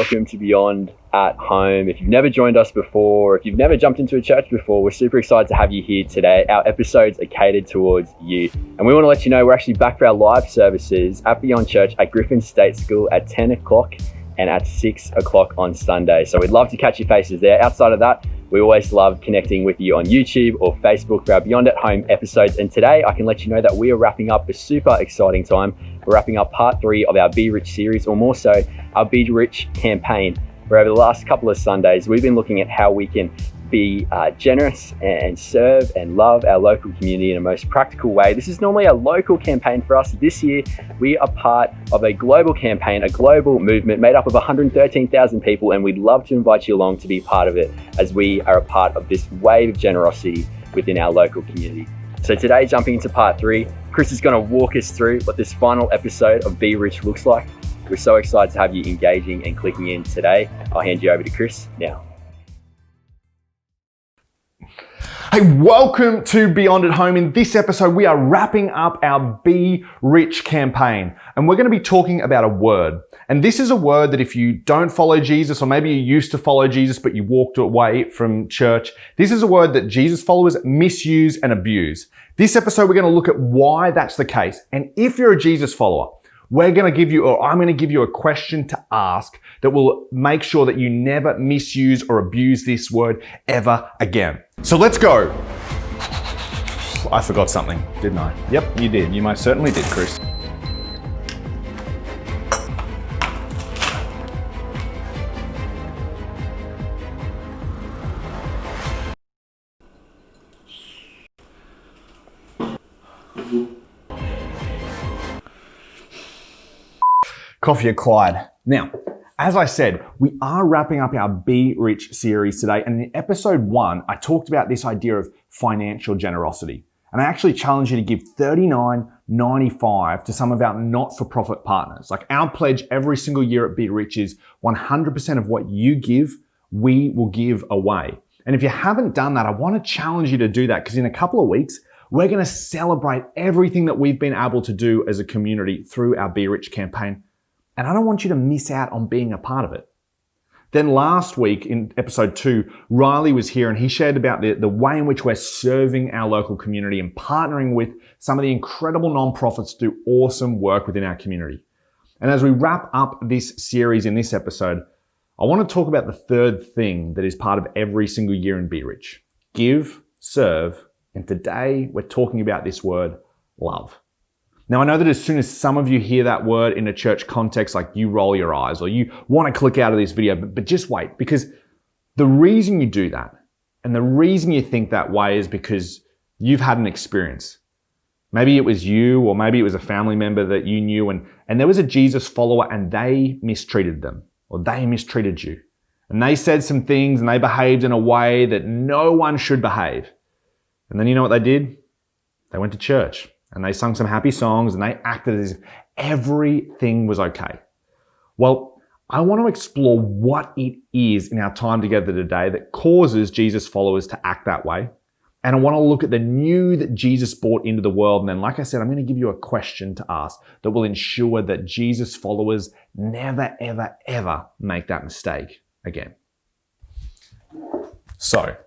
welcome to Beyond at Home. If you've never joined us before, if you've never jumped into a church before, we're super excited to have you here today. Our episodes are catered towards you. And we want to let you know we're actually back for our live services at Beyond Church at Griffin State School at 10 o'clock and at 6 o'clock on Sunday. So we'd love to catch your faces there. Outside of that, we always love connecting with you on YouTube or Facebook for our Beyond at Home episodes. And today I can let you know that we are wrapping up a super exciting time. We're wrapping up part 3 of our Be Rich series, or more so, our Be Rich campaign, where over the last couple of Sundays, we've been looking at how we can be generous and serve and love our local community in a most practical way. This is normally a local campaign for us. This year, we are part of a global campaign, a global movement made up of 113,000 people, and we'd love to invite you along to be part of it as we are a part of this wave of generosity within our local community. So today, jumping into part 3, Chris is going to walk us through what this final episode of Be Rich looks like. We're so excited to have you engaging and clicking in today. I'll hand you over to Chris now. Hey, welcome to Beyond at Home. In this episode, we are wrapping up our Be Rich campaign, and we're going to be talking about a word. And this is a word that if you don't follow Jesus, or maybe you used to follow Jesus, but you walked away from church, this is a word that Jesus followers misuse and abuse. This episode, we're going to look at why that's the case. And if you're a Jesus follower, I'm going to give you a question to ask that will make sure that you never misuse or abuse this word ever again. So let's go. I forgot something, didn't I? Yep, you did. You most certainly did, Chris. Coffee acquired. Now, as I said, we are wrapping up our Be Rich series today. And in episode 1, I talked about this idea of financial generosity. And I actually challenge you to give $39.95 to some of our not-for-profit partners. Like, our pledge every single year at Be Rich is 100% of what you give, we will give away. And if you haven't done that, I want to challenge you to do that, because in a couple of weeks, we're going to celebrate everything that we've been able to do as a community through our Be Rich campaign. And I don't want you to miss out on being a part of it. Then last week in episode 2, Riley was here and he shared about the way in which we're serving our local community and partnering with some of the incredible nonprofits to do awesome work within our community. And as we wrap up this series in this episode, I want to talk about the third thing that is part of every single year in Be Rich: give, serve, and today we're talking about this word, love. Now, I know that as soon as some of you hear that word in a church context, like, you roll your eyes or you want to click out of this video, but just wait, because the reason you do that and the reason you think that way is because you've had an experience. Maybe it was you, or maybe it was a family member that you knew and there was a Jesus follower and they mistreated them, or they mistreated you. And they said some things and they behaved in a way that no one should behave. And then you know what they did? They went to church. And they sung some happy songs and they acted as if everything was okay. Well, I want to explore what it is in our time together today that causes Jesus followers to act that way. And I want to look at the new that Jesus brought into the world. And then, like I said, I'm going to give you a question to ask that will ensure that Jesus followers never, ever, ever make that mistake again. So,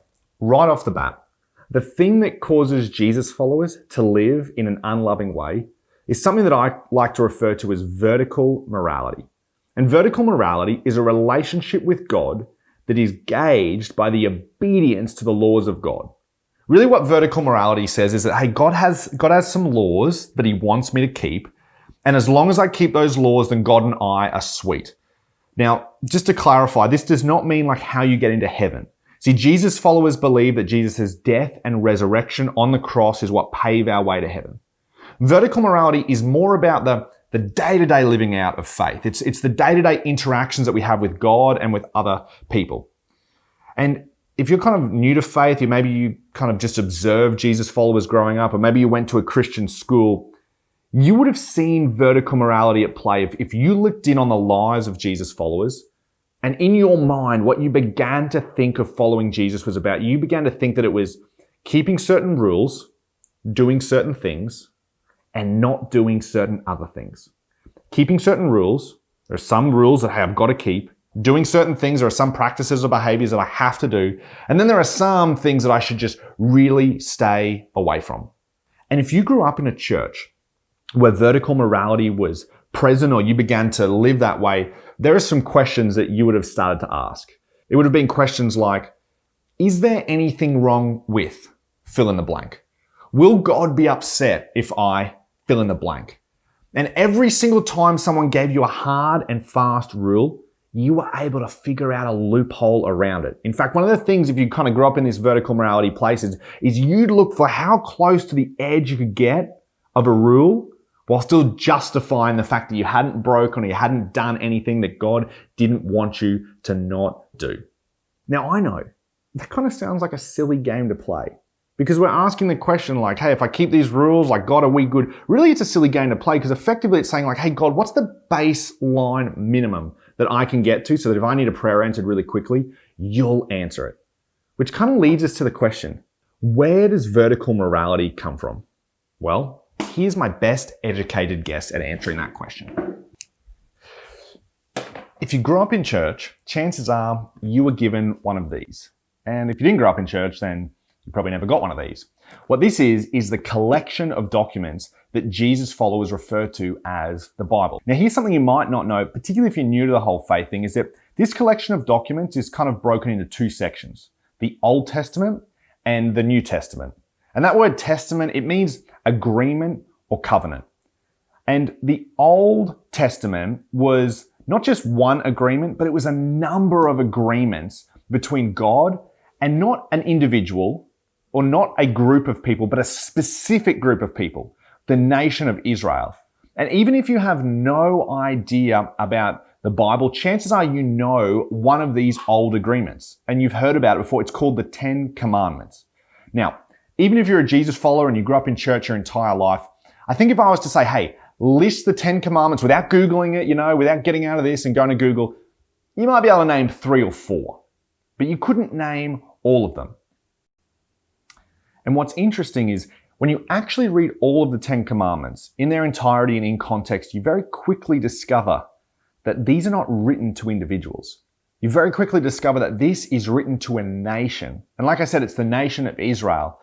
right off the bat, the thing that causes Jesus followers to live in an unloving way is something that I like to refer to as vertical morality. And vertical morality is a relationship with God that is gauged by the obedience to the laws of God. Really what vertical morality says is that, hey, God has some laws that he wants me to keep. And as long as I keep those laws, then God and I are sweet. Now, just to clarify, this does not mean like how you get into heaven. See, Jesus followers believe that Jesus' death and resurrection on the cross is what pave our way to heaven. Vertical morality is more about the day-to-day living out of faith. It's the day-to-day interactions that we have with God and with other people. And if you're kind of new to faith, maybe you kind of just observed Jesus followers growing up, or maybe you went to a Christian school, you would have seen vertical morality at play if you looked in on the lives of Jesus followers. And in your mind, what you began to think of following Jesus was about, you began to think that it was keeping certain rules, doing certain things, and not doing certain other things. Keeping certain rules, there are some rules that, hey, I've got to keep, Doing certain things, there are some practices or behaviors that I have to do. And then there are some things that I should just really stay away from. And if you grew up in a church where vertical morality was present or you began to live that way, there are some questions that you would have started to ask. It would have been questions like, is there anything wrong with fill in the blank? Will God be upset if I fill in the blank? And every single time someone gave you a hard and fast rule, you were able to figure out a loophole around it. In fact, one of the things, if you kind of grew up in this vertical morality place, is you'd look for how close to the edge you could get of a rule while still justifying the fact that you hadn't broken or you hadn't done anything that God didn't want you to not do. Now, I know that kind of sounds like a silly game to play because we're asking the question like, hey, if I keep these rules, like, God, are we good? Really, it's a silly game to play because effectively it's saying like, hey, God, what's the baseline minimum that I can get to so that if I need a prayer answered really quickly, you'll answer it? Which kind of leads us to the question, where does vertical morality come from? Well, here's my best educated guess at answering that question. If you grew up in church, chances are you were given one of these. And if you didn't grow up in church, then you probably never got one of these. What this is the collection of documents that Jesus' followers refer to as the Bible. Now, here's something you might not know, particularly if you're new to the whole faith thing, is that this collection of documents is kind of broken into two sections, the Old Testament and the New Testament. And that word testament, it means agreement or covenant. And the Old Testament was not just one agreement, but it was a number of agreements between God and not an individual or not a group of people, but a specific group of people, the nation of Israel. And even if you have no idea about the Bible, chances are you know one of these old agreements and you've heard about it before. It's called the 10 Commandments. Now, even if you're a Jesus follower and you grew up in church your entire life, I think if I was to say, hey, list the 10 Commandments without Googling it, without getting out of this and going to Google, you might be able to name 3 or 4, but you couldn't name all of them. And what's interesting is when you actually read all of the 10 Commandments in their entirety and in context, you very quickly discover that these are not written to individuals. You very quickly discover that this is written to a nation. And like I said, it's the nation of Israel.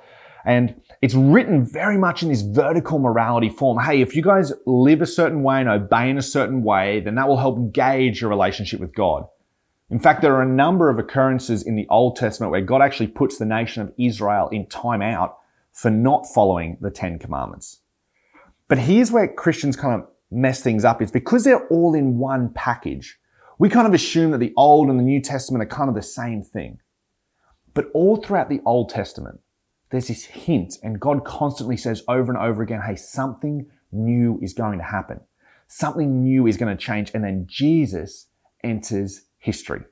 And it's written very much in this vertical morality form. Hey, if you guys live a certain way and obey in a certain way, then that will help gauge your relationship with God. In fact, there are a number of occurrences in the Old Testament where God actually puts the nation of Israel in time out for not following the 10 Commandments. But here's where Christians kind of mess things up, is because they're all in one package. We kind of assume that the Old and the New Testament are kind of the same thing. But all throughout the Old Testament, there's this hint, and God constantly says over and over again, hey, something new is going to happen. Something new is going to change. And then Jesus enters history.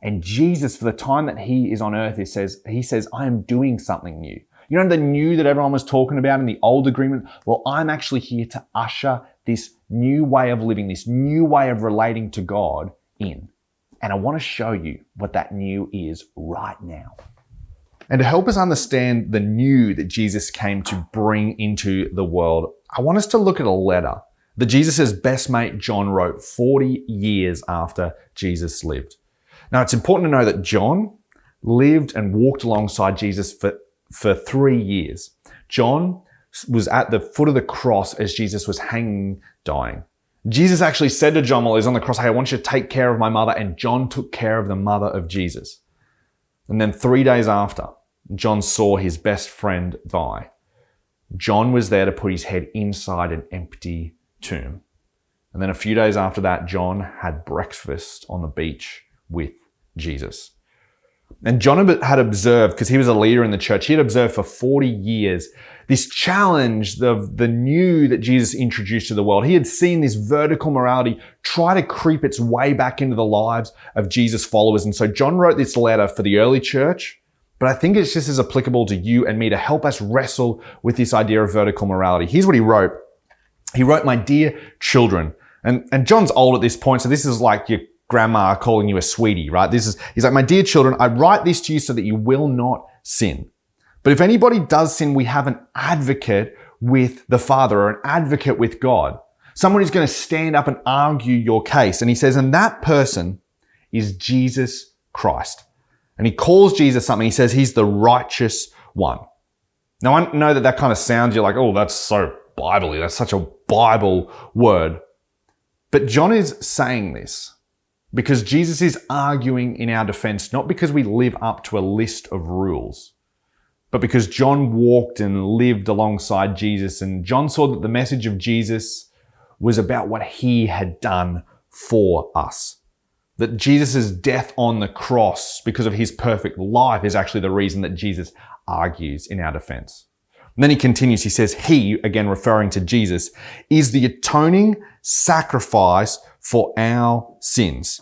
And Jesus, for the time that he is on earth, he says, I am doing something new. You know the new that everyone was talking about in the old agreement? Well, I'm actually here to usher this new way of living, this new way of relating to God in. And I want to show you what that new is right now. And to help us understand the new that Jesus came to bring into the world, I want us to look at a letter that Jesus' best mate John wrote 40 years after Jesus lived. Now, it's important to know that John lived and walked alongside Jesus for 3 years. John was at the foot of the cross as Jesus was hanging, dying. Jesus actually said to John while he was on the cross, hey, I want you to take care of my mother. And John took care of the mother of Jesus. And then 3 days after, John saw his best friend die. John was there to put his head inside an empty tomb. And then a few days after that, John had breakfast on the beach with Jesus. And John had observed, because he was a leader in the church, he had observed for 40 years this challenge of the new that Jesus introduced to the world. He had seen this vertical morality try to creep its way back into the lives of Jesus' followers. And so John wrote this letter for the early church, but I think it's just as applicable to you and me to help us wrestle with this idea of vertical morality. Here's what he wrote. He wrote, my dear children, and John's old at this point, so this is like your grandma calling you a sweetie, right? He's like, my dear children, I write this to you so that you will not sin. But if anybody does sin, we have an advocate with the Father, or an advocate with God. Someone who's going to stand up and argue your case. And he says, and that person is Jesus Christ. And he calls Jesus something. He says he's the righteous one. Now, I know that kind of sounds, you're like, oh, that's so Bible-y. That's such a Bible word. But John is saying this because Jesus is arguing in our defense, not because we live up to a list of rules, but because John walked and lived alongside Jesus. And John saw that the message of Jesus was about what he had done for us. That Jesus' death on the cross, because of his perfect life, is actually the reason that Jesus argues in our defense. And then he continues, he says, he, again referring to Jesus, is the atoning sacrifice for our sins.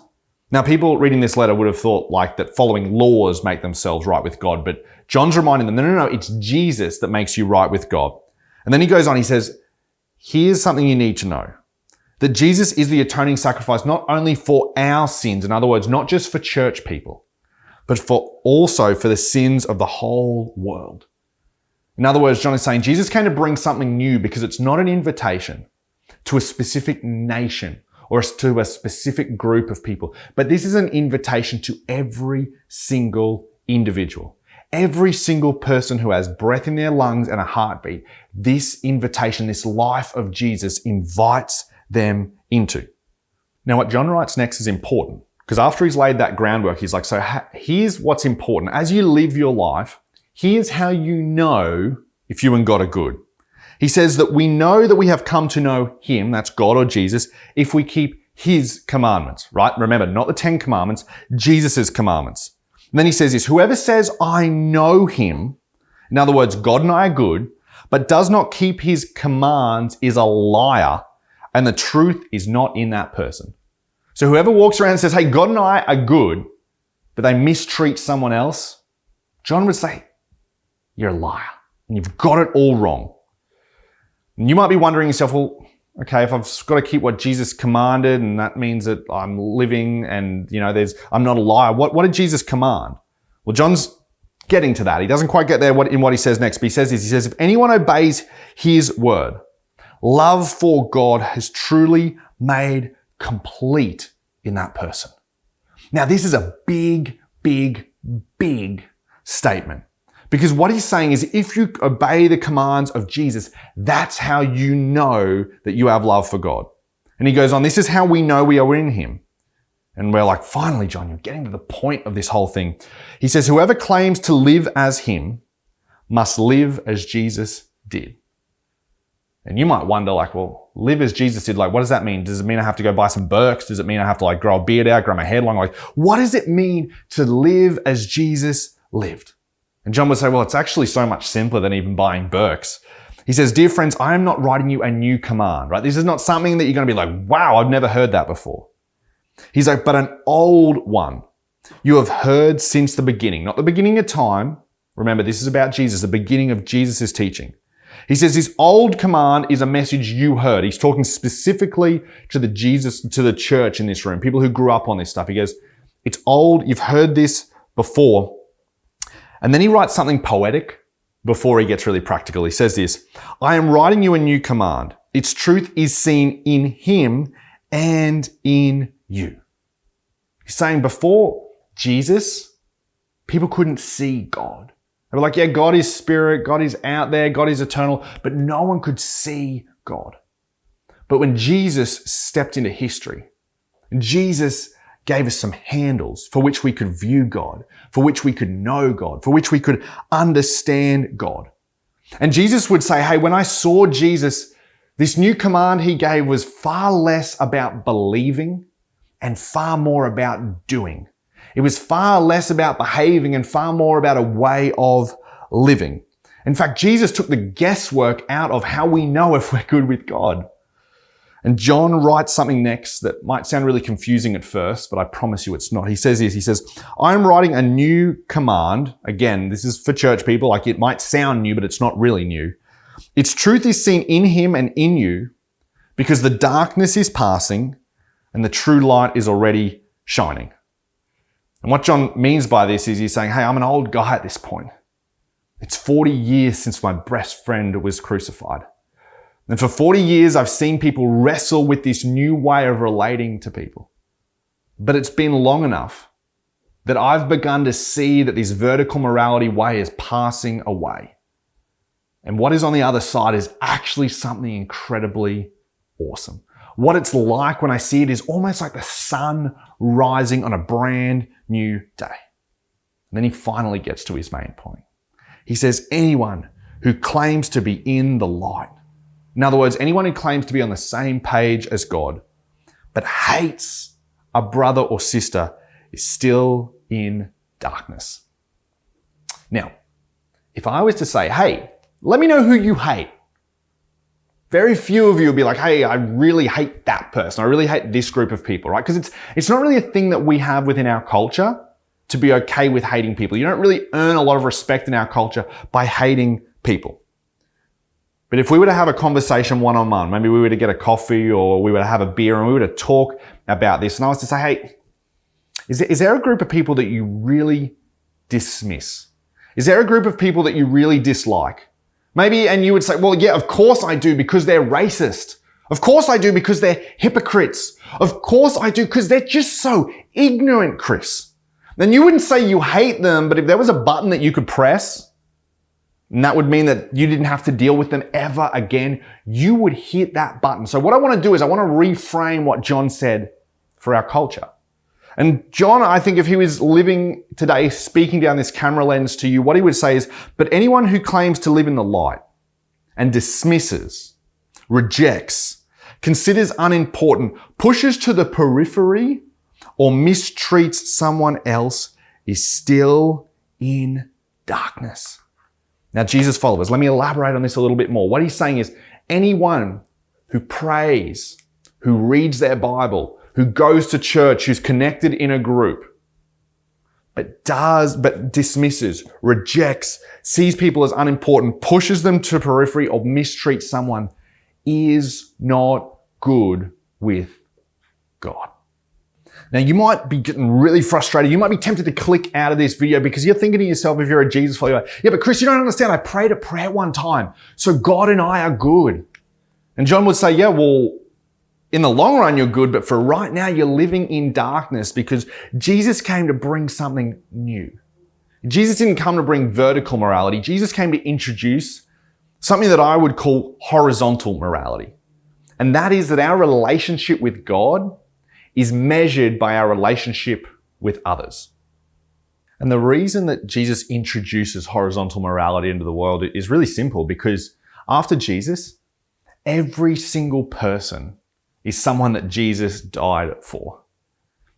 Now, people reading this letter would have thought like that following laws make themselves right with God, but John's reminding them, no, it's Jesus that makes you right with God. And then he goes on, he says, here's something you need to know. That Jesus is the atoning sacrifice not only for our sins, in other words, not just for church people, but also for the sins of the whole world. In other words, John is saying Jesus came to bring something new because it's not an invitation to a specific nation or to a specific group of people, but this is an invitation to every single individual. Every single person who has breath in their lungs and a heartbeat, this invitation, this life of Jesus invites them into. Now, what John writes next is important because after he's laid that groundwork, he's like, so here's what's important. As you live your life, here's how you know if you and God are good. He says that we know that we have come to know him, that's God or Jesus, if we keep his commandments, right? Remember, not the 10 commandments, Jesus' commandments. And then he says this, whoever says, I know him, in other words, God and I are good, but does not keep his commands is a liar, and the truth is not in that person. So whoever walks around and says, hey, God and I are good, but they mistreat someone else, John would say, you're a liar, and you've got it all wrong. And you might be wondering yourself, well, okay, if I've got to keep what Jesus commanded, and that means that I'm living and, I'm not a liar. What did Jesus command? Well, John's getting to that. He doesn't quite get there in what he says next, but he says this. He says, if anyone obeys his word, love for God has truly made complete in that person. Now, this is a big, big, big statement. Because what he's saying is if you obey the commands of Jesus, that's how you know that you have love for God. And he goes on, this is how we know we are in him. And we're like, finally, John, you're getting to the point of this whole thing. He says, whoever claims to live as him must live as Jesus did. And you might wonder, like, well, live as Jesus did, like, what does that mean? Does it mean I have to go buy some Birks? Does it mean I have to like grow a beard out, grow my hair long? Like, what does it mean to live as Jesus lived? And John would say, well, it's actually so much simpler than even buying Birks. He says, dear friends, I am not writing you a new command, right? This is not something that you're going to be like, wow, I've never heard that before. He's like, but an old one you have heard since the beginning, not the beginning of time. Remember, this is about Jesus, the beginning of Jesus' teaching. He says this old command is a message you heard. He's talking specifically to the church in this room, people who grew up on this stuff. He goes, it's old. You've heard this before. And then he writes something poetic before he gets really practical. He says this, I am writing you a new command. Its truth is seen in him and in you. He's saying before Jesus, people couldn't see God. They were like, yeah, God is spirit, God is out there, God is eternal, but no one could see God. But when Jesus stepped into history, Jesus gave us some handles for which we could view God, for which we could know God, for which we could understand God. And Jesus would say, hey, when I saw Jesus, this new command he gave was far less about believing and far more about doing. It was far less about behaving and far more about a way of living. In fact, Jesus took the guesswork out of how we know if we're good with God. And John writes something next that might sound really confusing at first, but I promise you it's not. He says this, he says, I'm writing a new command. Again, this is for church people, like it might sound new, but it's not really new. Its truth is seen in him and in you because the darkness is passing and the true light is already shining. And what John means by this is he's saying, hey, I'm an old guy at this point. It's 40 years since my best friend was crucified. And for 40 years, I've seen people wrestle with this new way of relating to people. But it's been long enough that I've begun to see that this vertical morality way is passing away. And what is on the other side is actually something incredibly awesome. What it's like when I see it is almost like the sun rising on a brand new day. And then he finally gets to his main point. He says, anyone who claims to be in the light. In other words, anyone who claims to be on the same page as God, but hates a brother or sister is still in darkness. Now, if I was to say, hey, let me know who you hate, very few of you will be like, hey, I really hate that person. I really hate this group of people, right? Because it's not really a thing that we have within our culture to be okay with hating people. You don't really earn a lot of respect in our culture by hating people. But if we were to have a conversation one-on-one, maybe we were to get a coffee or we were to have a beer and we were to talk about this, and I was to say, hey, is there a group of people that you really dismiss? Is there a group of people that you really dislike? Maybe, and you would say, well, yeah, of course I do because they're racist. Of course I do because they're hypocrites. Of course I do because they're just so ignorant, Chris. Then you wouldn't say you hate them, but if there was a button that you could press, and that would mean that you didn't have to deal with them ever again, you would hit that button. So what I want to do is I want to reframe what John said for our culture. And John, I think if he was living today, speaking down this camera lens to you, what he would say is, but anyone who claims to live in the light and dismisses, rejects, considers unimportant, pushes to the periphery, or mistreats someone else is still in darkness. Now, Jesus followers, let me elaborate on this a little bit more. What he's saying is anyone who prays, who reads their Bible, who goes to church, who's connected in a group, but dismisses, rejects, sees people as unimportant, pushes them to periphery or mistreats someone is not good with God. Now, you might be getting really frustrated. You might be tempted to click out of this video because you're thinking to yourself, if you're a Jesus follower, yeah, but Chris, you don't understand. I prayed a prayer one time, so God and I are good. And John would say, yeah, well, in the long run, you're good, but for right now, you're living in darkness because Jesus came to bring something new. Jesus didn't come to bring vertical morality. Jesus came to introduce something that I would call horizontal morality. And that is that our relationship with God is measured by our relationship with others. And the reason that Jesus introduces horizontal morality into the world is really simple because after Jesus, every single person is someone that Jesus died for.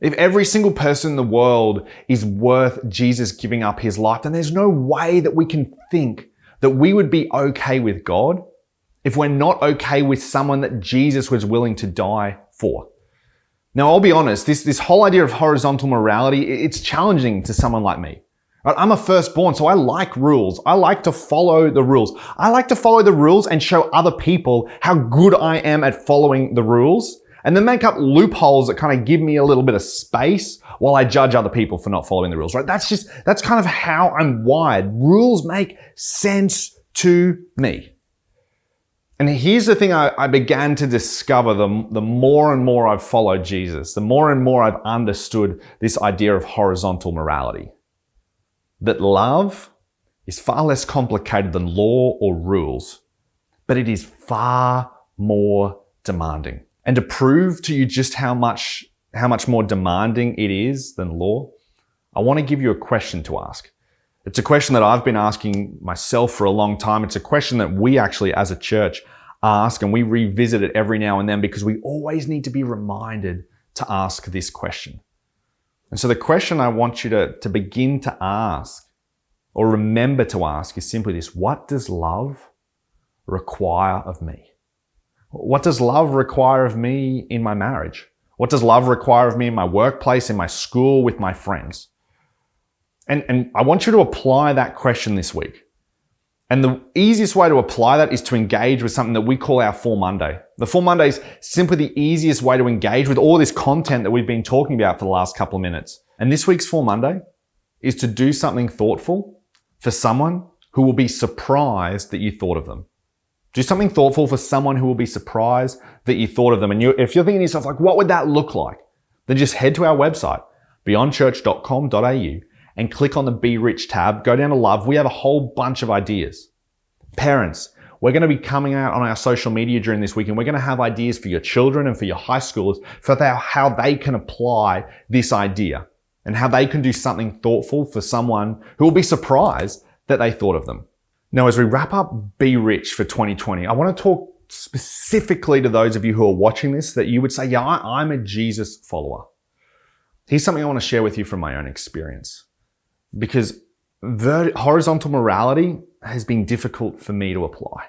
If every single person in the world is worth Jesus giving up his life, then there's no way that we can think that we would be okay with God if we're not okay with someone that Jesus was willing to die for. Now, I'll be honest, this whole idea of horizontal morality, it's challenging to someone like me. I'm a firstborn, so I like rules. I like to follow the rules. I like to follow the rules and show other people how good I am at following the rules, and then make up loopholes that kind of give me a little bit of space while I judge other people for not following the rules, right? That's kind of how I'm wired. Rules make sense to me. And here's the thing I began to discover the more and more I've followed Jesus, the more and more I've understood this idea of horizontal morality. That love is far less complicated than law or rules, but it is far more demanding. And to prove to you just how much more demanding it is than law, I want to give you a question to ask. It's a question that I've been asking myself for a long time. It's a question that we actually as a church ask, and we revisit it every now and then because we always need to be reminded to ask this question. And so the question I want you to begin to ask or remember to ask is simply this: what does love require of me? What does love require of me in my marriage? What does love require of me in my workplace, in my school, with my friends? And I want you to apply that question this week. And the easiest way to apply that is to engage with something that we call our Full Monday. The Full Monday is simply the easiest way to engage with all this content that we've been talking about for the last couple of minutes. And this week's Full Monday is to do something thoughtful for someone who will be surprised that you thought of them. Do something thoughtful for someone who will be surprised that you thought of them. And if you're thinking to yourself, like, what would that look like? then just head to our website, beyondchurch.com.au, and click on the Be Rich tab. Go down to Love. We have a whole bunch of ideas. Parents, we're going to be coming out on our social media during this week, and we're going to have ideas for your children and for your high schoolers for how they can apply this idea and how they can do something thoughtful for someone who will be surprised that they thought of them. Now, as we wrap up Be Rich for 2020, I want to talk specifically to those of you who are watching this that you would say, yeah, I'm a Jesus follower. Here's something I want to share with you from my own experience. Because horizontal morality has been difficult for me to apply.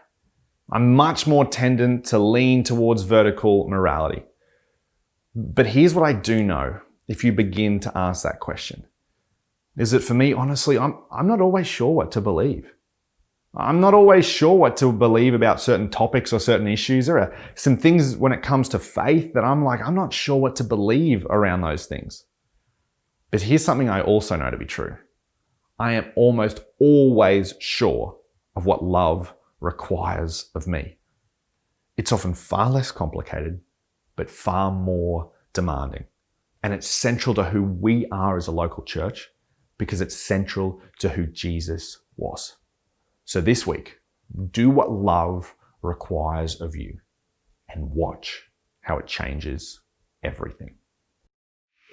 I'm much more tendent to lean towards vertical morality. But here's what I do know if you begin to ask that question, is that for me, honestly, I'm not always sure what to believe. I'm not always sure what to believe about certain topics or certain issues. There are some things when it comes to faith that I'm not sure what to believe around those things. But here's something I also know to be true. I am almost always sure of what love requires of me. It's often far less complicated, but far more demanding. And it's central to who we are as a local church because it's central to who Jesus was. So this week, do what love requires of you and watch how it changes everything.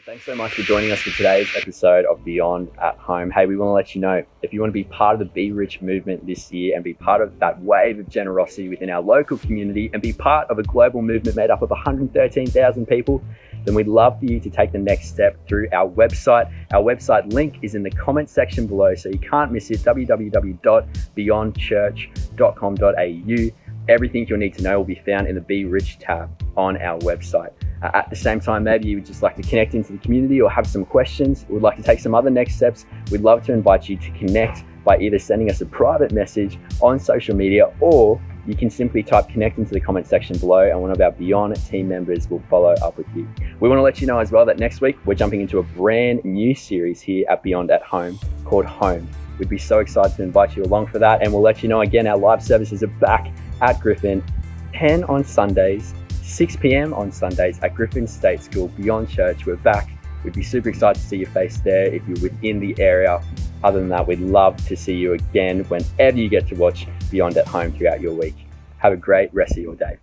Thanks so much for joining us for today's episode of Beyond at Home. Hey, we want to let you know, if you want to be part of the Be Rich movement this year and be part of that wave of generosity within our local community and be part of a global movement made up of 113,000 people, then we'd love for you to take the next step through our website. Our website link is in the comment section below, so you can't miss it, www.beyondchurch.com.au. Everything you'll need to know will be found in the Be Rich tab on our website. At the same time, maybe you would just like to connect into the community or have some questions, would like to take some other next steps, we'd love to invite you to connect by either sending us a private message on social media, or you can simply type connect into the comment section below and one of our Beyond team members will follow up with you. We want to let you know as well that next week we're jumping into a brand new series here at Beyond at Home called Home. We'd be so excited to invite you along for that, and we'll let you know again, our live services are back at Griffin, 10 on Sundays, 6 p.m. on Sundays at Griffin State School, Beyond Church. We're back. We'd be super excited to see your face there if you're within the area. Other than that, we'd love to see you again whenever you get to watch Beyond at Home throughout your week. Have a great rest of your day.